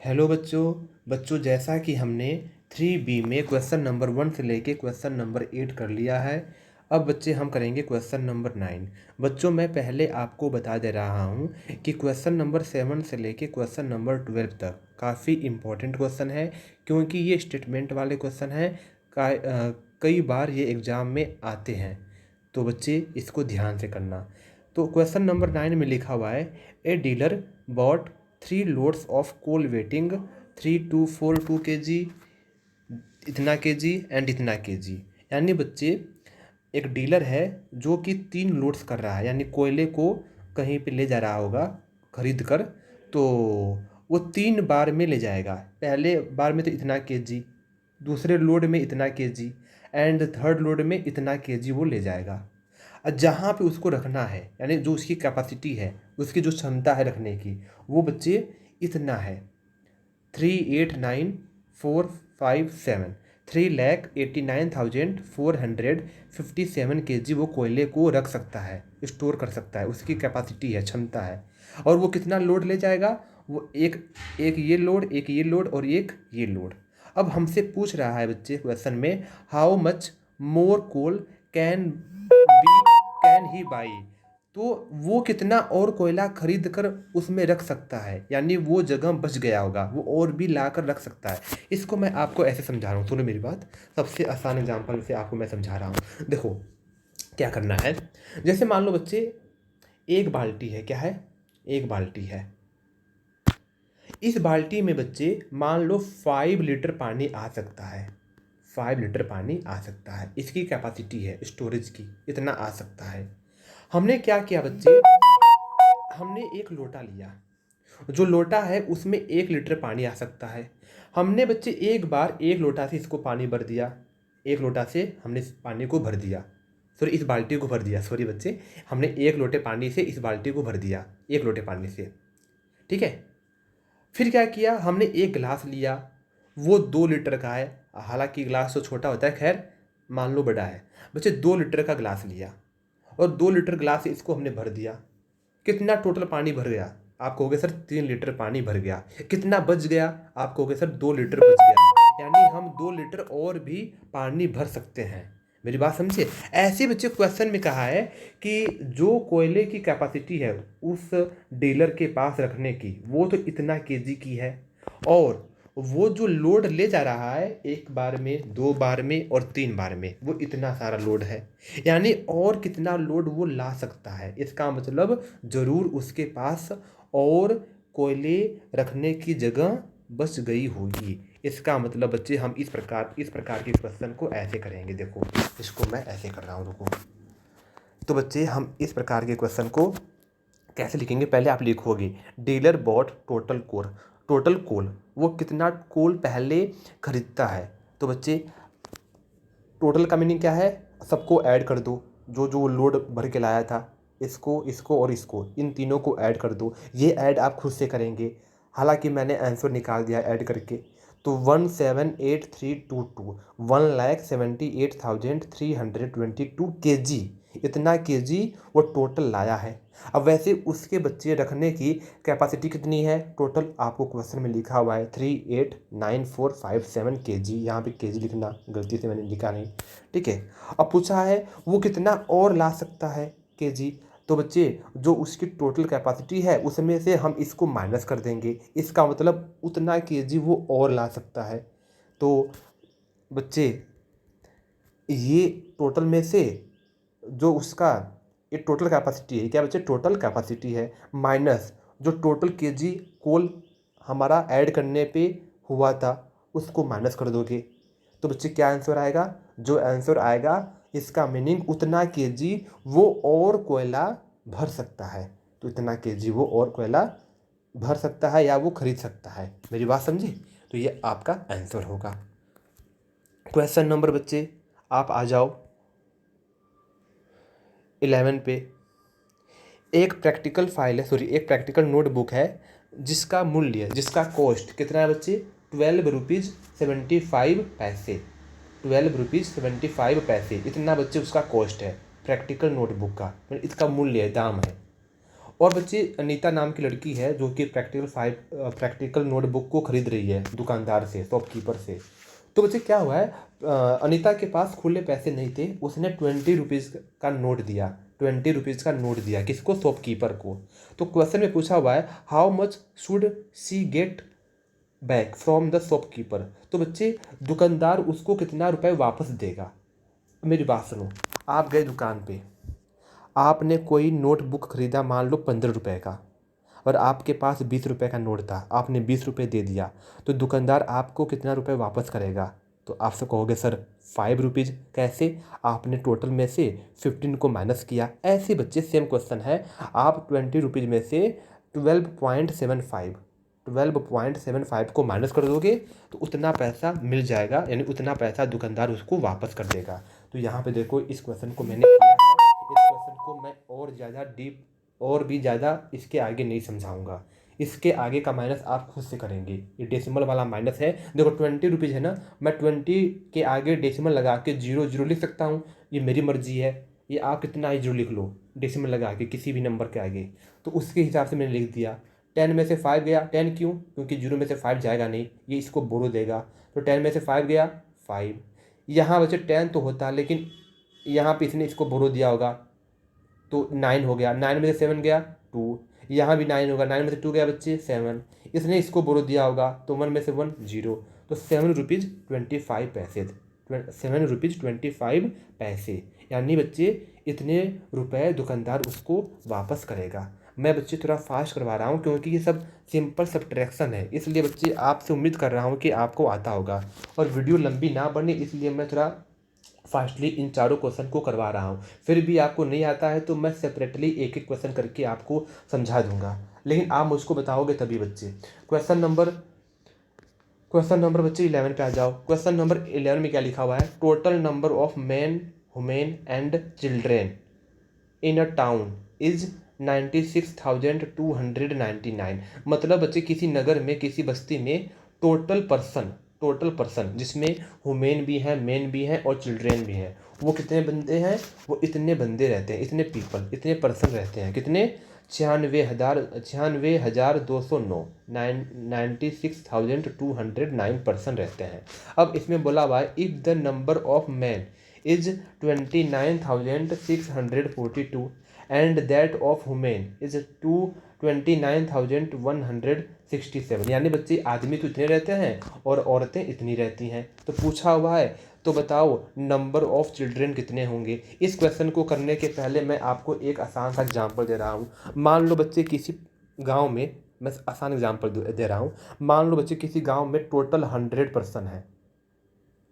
Hello बच्चों। जैसा कि हमने 3B में क्वेश्चन नंबर 1 से लेके क्वेश्चन नंबर 8 कर लिया है। अब बच्चे हम करेंगे क्वेश्चन नंबर 9। बच्चों मैं पहले आपको बता दे रहा हूँ कि क्वेश्चन नंबर 7 से लेके क्वेश्चन नंबर 12 तक काफ़ी इम्पोर्टेंट क्वेश्चन है, क्योंकि ये स्टेटमेंट वाले क्वेश्चन हैं। कई बार ये एग्ज़ाम में आते हैं, तो बच्चे इसको ध्यान से करना। तो क्वेश्चन नंबर 9 में लिखा हुआ है, a dealer bought 3 loads of coal weighing 3242 kg, इतना kg एंड इतना kg। यानी बच्चे एक डीलर है जो कि 3 लोड्स कर रहा है, यानी कोयले को कहीं पे ले जा रहा होगा खरीद कर। तो वो 3 बार में ले जाएगा। पहले बार में तो इतना kg, दूसरे लोड में इतना kg एंड थर्ड लोड में इतना kg वो ले जाएगा। जहाँ पे उसको रखना है, यानी जो उसकी कैपेसिटी है, उसकी जो क्षमता है रखने की, वो बच्चे इतना है 389,457 3,89,457 kg वो कोयले को रख सकता है, स्टोर कर सकता है, उसकी कैपेसिटी है, क्षमता है। और वो कितना लोड ले जाएगा? वो एक ये लोड, एक ये लोड और एक ये लोड। अब हमसे पूछ रहा है बच्चे क्वेश्चन में, how much more coal can he buy. तो वो कितना और कोयला खरीद कर उसमें रख सकता है, यानी वो जगह बच गया होगा, वो और भी ला कर रख सकता है। इसको मैं आपको ऐसे समझा रहा हूँ, सुनो मेरी बात। सबसे आसान एग्जांपल से आपको मैं समझा रहा हूँ। देखो क्या करना है। जैसे मान लो बच्चे एक बाल्टी है, क्या है? एक बाल्टी है। इस बाल्टी में बच्चे मान लो 5 लीटर पानी आ सकता है। 5 लीटर पानी आ सकता है, इसकी कैपेसिटी है स्टोरेज की, इतना आ सकता है। हमने क्या किया बच्चे, हमने एक लोटा लिया। जो लोटा है उसमें 1 लीटर पानी आ सकता है। हमने बच्चे एक बार एक लोटा से इसको पानी भर दिया। एक लोटा से हमने इस पानी को भर दिया, सॉरी इस बाल्टी को भर दिया, सॉरी बच्चे, हमने एक लोटे पानी से इस बाल्टी को भर दिया, एक लोटे पानी से, ठीक है। फिर क्या किया, हमने एक गिलास लिया, वो 2 लीटर का है। हालांकि गिलास तो छोटा होता है, खैर मान लो बड़ा है। बच्चे 2 लीटर का गिलास लिया और 2 लीटर गिलास से इसको हमने भर दिया। कितना टोटल पानी भर गया? आप कहोगे सर 3 लीटर पानी भर गया। कितना बच गया? आप कहोगे सर 2 लीटर बच गया। यानी हम 2 लीटर और भी पानी भर सकते हैं। मेरी बात समझिए। ऐसे बच्चे क्वेश्चन में कहा है कि जो कोयले की कैपेसिटी है उस डीलर के पास रखने की, वो तो इतना केजी की है, और वो जो लोड ले जा रहा है एक बार में, 2 बार में और 3 बार में, वो इतना सारा लोड है। यानी और कितना लोड वो ला सकता है। इसका मतलब जरूर उसके पास और कोयले रखने की जगह बच गई होगी। इसका मतलब बच्चे हम इस प्रकार के क्वेश्चन को ऐसे करेंगे। देखो इसको मैं ऐसे कर रहा हूँ, रुको। तो बच्चे हम इस प्रकार के क्वेश्चन को कैसे लिखेंगे, पहले आप लिखोगे डीलर बॉट टोटल कोल। टोटल कोल, वो कितना कोल पहले खरीदता है। तो बच्चे टोटल का मीनिंग क्या है? सबको ऐड कर दो, जो जो लोड भर के लाया था, इसको इसको और इसको, इन तीनों को ऐड कर दो। ये ऐड आप खुद से करेंगे, हालांकि मैंने आंसर निकाल दिया ऐड करके। तो 178322 1,78,322 kg, इतना kg वो टोटल लाया है। अब वैसे उसके बच्चे रखने की कैपेसिटी कितनी है? टोटल आपको क्वेश्चन में लिखा हुआ है 3,89,457 kg, यहाँ पे kg लिखना गलती से मैंने लिखा नहीं, ठीक है। अब पूछा है वो कितना और ला सकता है kg। तो बच्चे जो उसकी टोटल कैपेसिटी है उसमें से हम इसको माइनस कर देंगे, इसका मतलब उतना kg वो और ला सकता है। तो बच्चे ये टोटल में से जो उसका ये टोटल कैपेसिटी है, क्या बच्चे टोटल कैपेसिटी है, माइनस जो टोटल केजी कोल हमारा ऐड करने पे हुआ था उसको माइनस कर दोगे। तो बच्चे क्या आंसर आएगा? जो आंसर आएगा इसका मीनिंग उतना केजी वो और कोयला भर सकता है। तो इतना केजी वो और कोयला भर सकता है या वो खरीद सकता है। मेरी बात समझे? तो ये आपका आंसर होगा। क्वेश्चन नंबर बच्चे आप आ जाओ 11 पे। एक प्रैक्टिकल फाइल है, सॉरी एक प्रैक्टिकल नोटबुक है जिसका मूल्य, जिसका कॉस्ट कितना है बच्चे? 12 रुपीज़ 75 पैसे। 12 रुपीज़ 75 पैसे, इतना बच्चे उसका कॉस्ट है प्रैक्टिकल नोटबुक का, इसका मूल्य है, दाम है। और बच्चे अनीता नाम की लड़की है जो कि प्रैक्टिकल नोटबुक को खरीद रही है दुकानदार से, शॉपकीपर से। तो बच्चे क्या हुआ है, अनीता के पास खुले पैसे नहीं थे, उसने 20 रुपीज़ का नोट दिया, 20 रुपीज़ का नोट दिया किसको, शॉपकीपर को। तो क्वेश्चन में पूछा हुआ है how much should see get back from the shopkeeper. तो बच्चे दुकानदार उसको कितना रुपए वापस देगा। मेरी बात सुनो, आप गए दुकान पे, आपने कोई नोटबुक खरीदा, मान लो 15 रुपए का, और आपके पास 20 रुपए का नोट था, आपने 20 रुपए दे दिया, तो दुकानदार आपको कितना रुपए वापस करेगा। तो आपसे कहोगे सर 5 रुपीज़। कैसे, आपने टोटल में से 15 को माइनस किया। ऐसे बच्चे सेम क्वेश्चन है, आप 20 रुपीज़ में से 12.75 को माइनस कर दोगे तो उतना पैसा मिल जाएगा, यानी उतना पैसा दुकानदार उसको वापस कर देगा। तो यहाँ पे देखो इस क्वेश्चन को मैंने किया है, इस क्वेश्चन को मैं और ज़्यादा डीप और भी ज़्यादा इसके आगे नहीं समझाऊंगा, इसके आगे का माइनस आप खुद से करेंगे। ये डेसिमल वाला माइनस है, देखो 20 रुपीज़ है ना, मैं 20 के आगे डेसिमल लगा के 0 0 लिख सकता हूँ, ये मेरी मर्जी है। ये आप कितना ही 0 लिख लो डेसिमल लगा के किसी भी नंबर के आगे, तो उसके हिसाब से मैंने लिख दिया। 10 में से 5 गया, 10 क्यों, क्योंकि 0 में से 5 जाएगा नहीं, ये इसको बोरो देगा, तो 10 में से 5 गया 5। यहाँ वैसे 10 तो होता, लेकिन यहाँ पे इसने इसको बोरो दिया होगा तो 9 हो गया, 9 में से 7 गया 2, यहाँ भी 9 होगा, 9 में से 2 गया बच्चे 7, इसने इसको बोरो दिया होगा तो 1 में से 1 0, तो 7 रुपीज़ 25 पैसे, 7 रुपीज़ 25 पैसे, यानी बच्चे इतने रुपए दुकानदार उसको वापस करेगा। मैं बच्चे थोड़ा फास्ट करवा रहा हूँ क्योंकि ये सब सिंपल सब्ट्रैक्शन है, इसलिए बच्चे आपसे उम्मीद कर रहा हूँ कि आपको आता होगा, और वीडियो लंबी ना बने इसलिए मैं थोड़ा फास्टली इन चारों क्वेश्चन को करवा रहा हूँ। फिर भी आपको नहीं आता है तो मैं सेपरेटली एक एक क्वेश्चन करके आपको समझा दूंगा, लेकिन आप मुझको बताओगे तभी बच्चे। क्वेश्चन नंबर बच्चे 11 पे आ जाओ। क्वेश्चन नंबर 11 में क्या लिखा हुआ है, total number of man women and children in a town is 96,299। मतलब बच्चे किसी नगर में, किसी बस्ती में टोटल पर्सन जिसमें वुमेन भी हैं, मेन भी हैं और चिल्ड्रेन भी हैं, वो कितने बंदे हैं, वो इतने बंदे रहते हैं, इतने पीपल, इतने पर्सन रहते हैं, कितने, 96,209, 96,209 पर्सन रहते हैं। अब इसमें बोला हुआ है if the number of man is 29,642 and that of women is 29,167। यानी बच्चे आदमी तो इतने रहते हैं और औरतें इतनी रहती हैं। तो पूछा हुआ है तो बताओ नंबर ऑफ चिल्ड्रेन कितने होंगे। इस क्वेश्चन को करने के पहले मैं आपको एक आसान सा एग्जांपल दे रहा हूँ। मान लो बच्चे किसी गांव में, मैं आसान एग्जांपल दे रहा हूँ, मान लो बच्चे किसी गांव में टोटल 100 पर्सन है,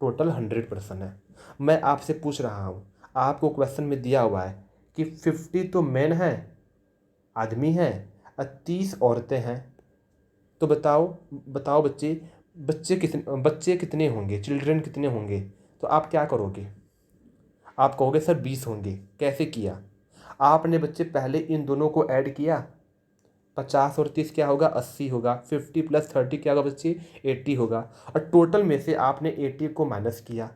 टोटल 100 पर्सन है। मैं आपसे पूछ रहा हूँ, आपको क्वेश्चन में दिया हुआ है कि 50 तो मैन हैं, आदमी हैं, और 30 औरतें हैं। तो बताओ बच्चे कितने होंगे, चिल्ड्रन कितने होंगे। तो आप क्या करोगे, आप कहोगे सर 20 होंगे। कैसे किया, आपने बच्चे पहले इन दोनों को ऐड किया, 50 और 30 क्या होगा, 80 होगा, 50 + 30 क्या होगा बच्चे, 80 होगा, और टोटल में से आपने 80 को माइनस किया,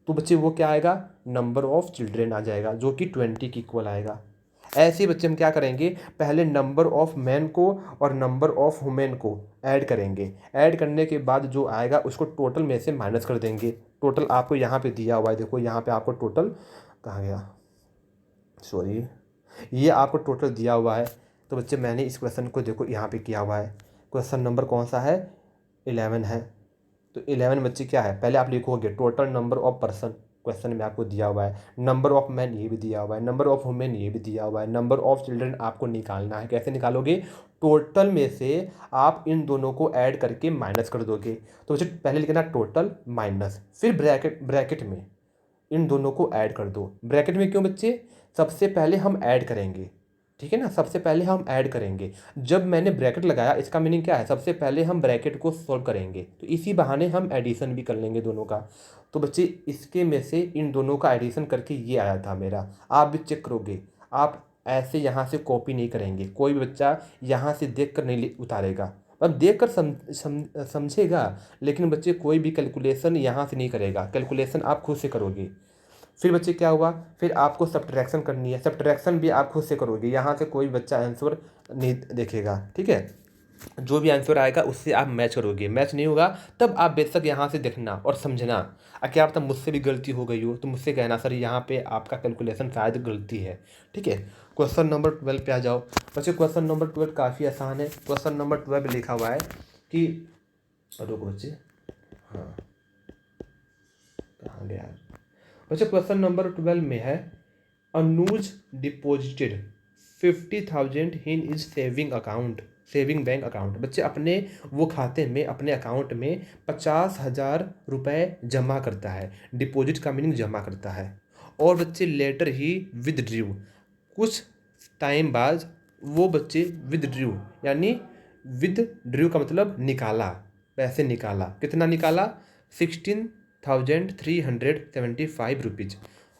तो बच्चे वो क्या आएगा, नंबर ऑफ चिल्ड्रेन आ जाएगा, जो कि 20 के इक्वल आएगा। ऐसे ही बच्चे हम क्या करेंगे, पहले नंबर ऑफ मैन को और नंबर ऑफ वुमेन को ऐड करेंगे, ऐड करने के बाद जो आएगा उसको टोटल में से माइनस कर देंगे। टोटल आपको यहाँ पे दिया हुआ है, देखो यहाँ पे आपको टोटल कहाँ गया, सॉरी, ये आपको टोटल दिया हुआ है। तो बच्चे मैंने इस क्वेश्चन को देखो यहाँ पे किया हुआ है, क्वेश्चन नंबर कौन सा है, 11 है। तो 11 बच्चे क्या है, पहले आप लिखोगे total number of person, question में आपको दिया हुआ है, नंबर ऑफ मैन ये भी दिया हुआ है, नंबर ऑफ वुमेन ये भी दिया हुआ है, नंबर ऑफ चिल्ड्रन आपको निकालना है। कैसे निकालोगे, टोटल में से आप इन दोनों को ऐड करके माइनस कर दोगे। तो बच्चे पहले लिखना टोटल माइनस, फिर ब्रैकेट में इन दोनों को ऐड कर दो। ब्रैकेट में क्यों बच्चे, सबसे पहले हम ऐड करेंगे, ठीक है ना, सबसे पहले हम ऐड करेंगे। जब मैंने ब्रैकेट लगाया इसका मीनिंग क्या है, सबसे पहले हम ब्रैकेट को सॉल्व करेंगे, तो इसी बहाने हम एडिशन भी कर लेंगे दोनों का। तो बच्चे इसके में से इन दोनों का एडिशन करके ये आया था मेरा, आप भी चेक करोगे। आप ऐसे यहाँ से कॉपी नहीं करेंगे, कोई भी बच्चा यहाँ से देख कर नहीं उतारेगा, अब देख कर समझेगा, लेकिन बच्चे कोई भी कैलकुलेशन यहाँ से नहीं करेगा, कैलकुलेशन आप खुद से करोगे। फिर बच्चे क्या हुआ, फिर आपको सब्ट्रैक्शन करनी है। सब्ट्रैक्शन भी आप खुद से करोगे, यहाँ से कोई बच्चा आंसर नहीं देखेगा, ठीक है। जो भी आंसर आएगा उससे आप मैच करोगे, मैच नहीं होगा तब आप बेशक यहाँ से देखना और समझना। क्या पता मुझसे भी गलती हो गई हो तो मुझसे कहना सर यहाँ पे आपका कैलकुलेशन शायद गलती है, ठीक है। क्वेश्चन नंबर 12 पे आ जाओ बच्चे। क्वेश्चन नंबर 12 काफ़ी आसान है। क्वेश्चन नंबर 12 लिखा हुआ है कि, रुको बच्चे, हाँ कहाँ गया बच्चे, क्वेश्चन नंबर 12 में है Anuj deposited 50,000 in his saving account, saving bank account. बच्चे अपने वो खाते में, अपने अकाउंट में 50,000 रुपये जमा करता है। डिपॉजिट का मीनिंग जमा करता है। और बच्चे लेटर ही विदड्रू, कुछ टाइम बाद वो बच्चे विदड्रू, यानी विदड्रू का मतलब निकाला, पैसे निकाला। कितना निकाला? 16,375 रुपीज़।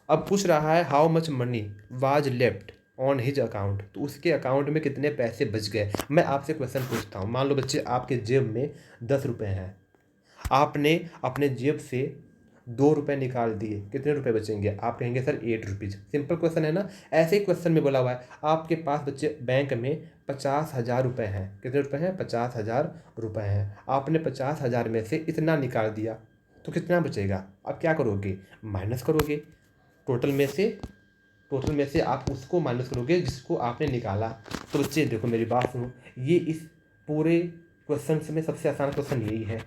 अब पूछ रहा है how much money was left on his account, तो उसके अकाउंट में कितने पैसे बच गए। मैं आपसे क्वेश्चन पूछता हूँ, मान लो बच्चे आपके जेब में 10 रुपये हैं, आपने अपने जेब से 2 रुपये निकाल दिए, कितने रुपए बचेंगे? आप कहेंगे सर 8 रुपीज़। सिंपल क्वेश्चन है ना। ऐसे ही क्वेश्चन में बोला हुआ है आपके पास बच्चे बैंक में 50,000 रुपये हैं। कितने रुपये हैं? 50,000 रुपये हैं। आपने 50,000 में से इतना निकाल दिया तो कितना बचेगा? आप क्या करोगे? माइनस करोगे। टोटल में से, टोटल में से आप उसको माइनस करोगे जिसको आपने निकाला। तो बच्चे देखो मेरी बात सुनो, ये इस पूरे क्वेश्चन में सबसे आसान क्वेश्चन यही है।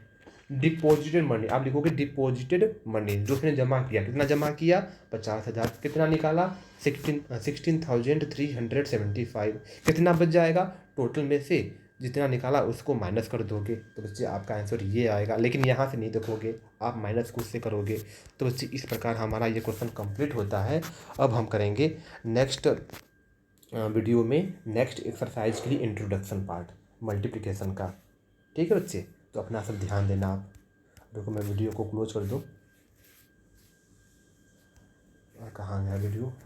डिपॉजिटेड मनी, आप लिखोगे डिपॉजिटेड मनी, जो उसने जमा किया। कितना जमा किया? 50,000। कितना निकाला? 16,375। कितना बच जाएगा? टोटल में से जितना निकाला उसको माइनस कर दोगे तो बच्चे आपका आंसर ये आएगा। लेकिन यहाँ से नहीं देखोगे, आप माइनस खुद से करोगे। तो बच्चे इस प्रकार हमारा ये क्वेश्चन कंप्लीट होता है। अब हम करेंगे नेक्स्ट वीडियो में नेक्स्ट एक्सरसाइज के लिए इंट्रोडक्शन पार्ट मल्टीप्लिकेशन का, ठीक है बच्चे। तो अपना सब ध्यान देना आप। देखो मैं वीडियो को क्लोज कर दूँ, कहाँ गया वीडियो।